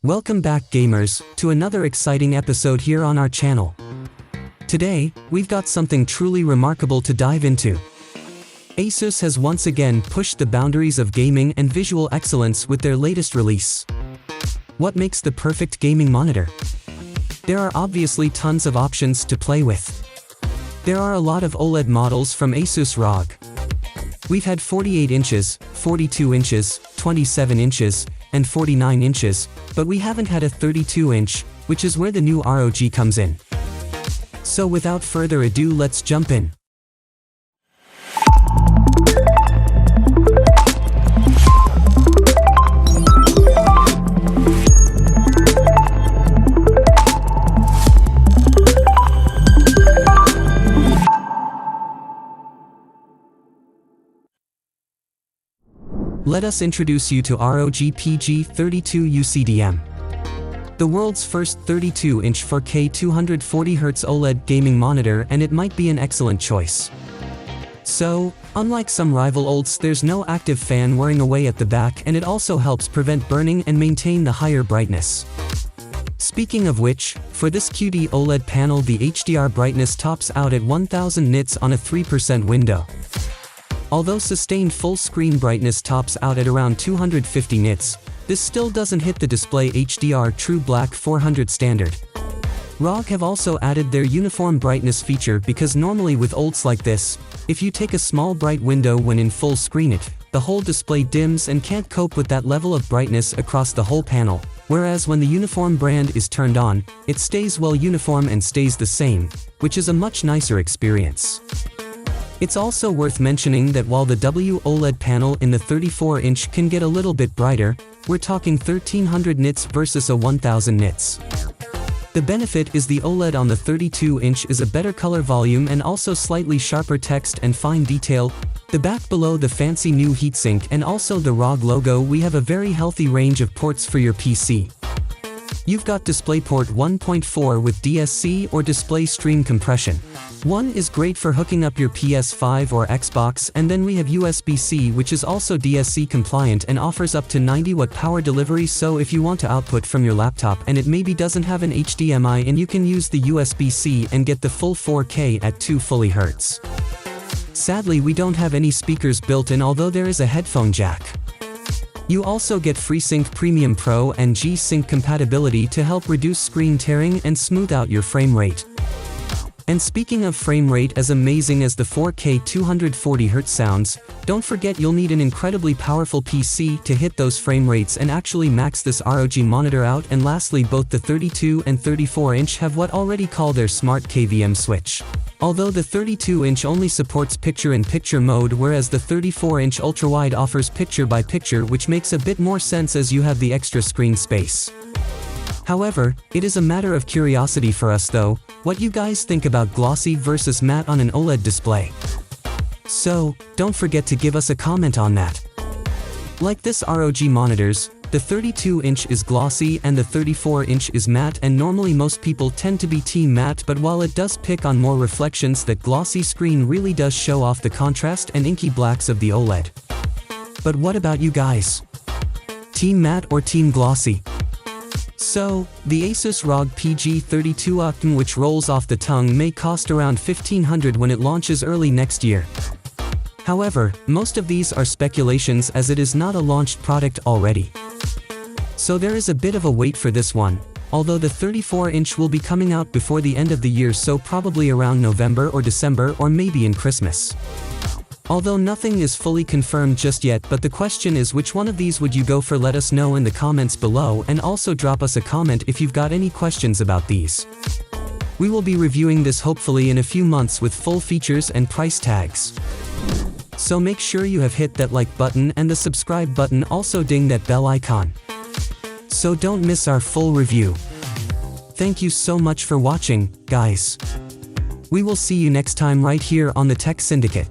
Welcome back gamers, to another exciting episode here on our channel. Today, we've got something truly remarkable to dive into. ASUS has once again pushed the boundaries of gaming and visual excellence with their latest release. What makes the perfect gaming monitor? There are obviously tons of options to play with. There are a lot of OLED models from ASUS ROG. We've had 48 inches, 42 inches, 27 inches, and 49 inches, but we haven't had a 32-inch, which is where the new ROG comes in. So without further ado, let's jump in. Let us introduce you to ROG PG32UCDM. The world's first 32-inch 4K 240Hz OLED gaming monitor, and it might be an excellent choice. So, unlike some rival OLEDs, there's no active fan whirring away at the back, and it also helps prevent burning and maintain the higher brightness. Speaking of which, for this QD OLED panel, the HDR brightness tops out at 1000 nits on a 3% window. Although sustained full-screen brightness tops out at around 250 nits, this still doesn't hit the display HDR True Black 400 standard. ROG have also added their uniform brightness feature because normally with OLEDs like this, if you take a small bright window when in full screen the whole display dims and can't cope with that level of brightness across the whole panel, whereas when the uniform brand is turned on, it stays well uniform and stays the same, which is a much nicer experience. It's also worth mentioning that while the OLED panel in the 34-inch can get a little bit brighter, we're talking 1300 nits versus a 1000 nits. The benefit is the OLED on the 32-inch is a better color volume and also slightly sharper text and fine detail. The back below the fancy new heatsink and also the ROG logo, we have a very healthy range of ports for your PC. You've got DisplayPort 1.4 with DSC or display stream compression. One is great for hooking up your PS5 or Xbox, and then we have USB-C, which is also DSC compliant and offers up to 90-watt power delivery, so if you want to output from your laptop and it maybe doesn't have an HDMI, and you can use the USB-C and get the full 4K at 240 Hz. Sadly, we don't have any speakers built in, although there is a headphone jack. You also get FreeSync Premium Pro and G-Sync compatibility to help reduce screen tearing and smooth out your frame rate. And speaking of frame rate, as amazing as the 4K 240Hz sounds, don't forget you'll need an incredibly powerful PC to hit those frame rates and actually max this ROG monitor out. And lastly, both the 32 and 34-inch have what already call their Smart KVM switch. Although the 32-inch only supports picture-in-picture mode, whereas the 34-inch ultra-wide offers picture-by-picture, which makes a bit more sense as you have the extra screen space. However, it is a matter of curiosity for us though, what you guys think about glossy versus matte on an OLED display. So, don't forget to give us a comment on that. Like this ROG monitors, the 32-inch is glossy and the 34-inch is matte, and normally most people tend to be team matte, but while it does pick on more reflections, that glossy screen really does show off the contrast and inky blacks of the OLED. But what about you guys? Team matte or team glossy? So, the ASUS ROG PG32UCDM, which rolls off the tongue, may cost around $1,500 when it launches early next year. However, most of these are speculations as it is not a launched product already. So there is a bit of a wait for this one, although the 34-inch will be coming out before the end of the year, so probably around November or December, or maybe in Christmas. Although nothing is fully confirmed just yet, but the question is, which one of these would you go for? Let us know in the comments below, and also drop us a comment if you've got any questions about these. We will be reviewing this hopefully in a few months with full features and price tags. So make sure you have hit that like button and the subscribe button, also ding that bell icon, so don't miss our full review. Thank you so much for watching, guys. We will see you next time right here on the Tech Syndicate.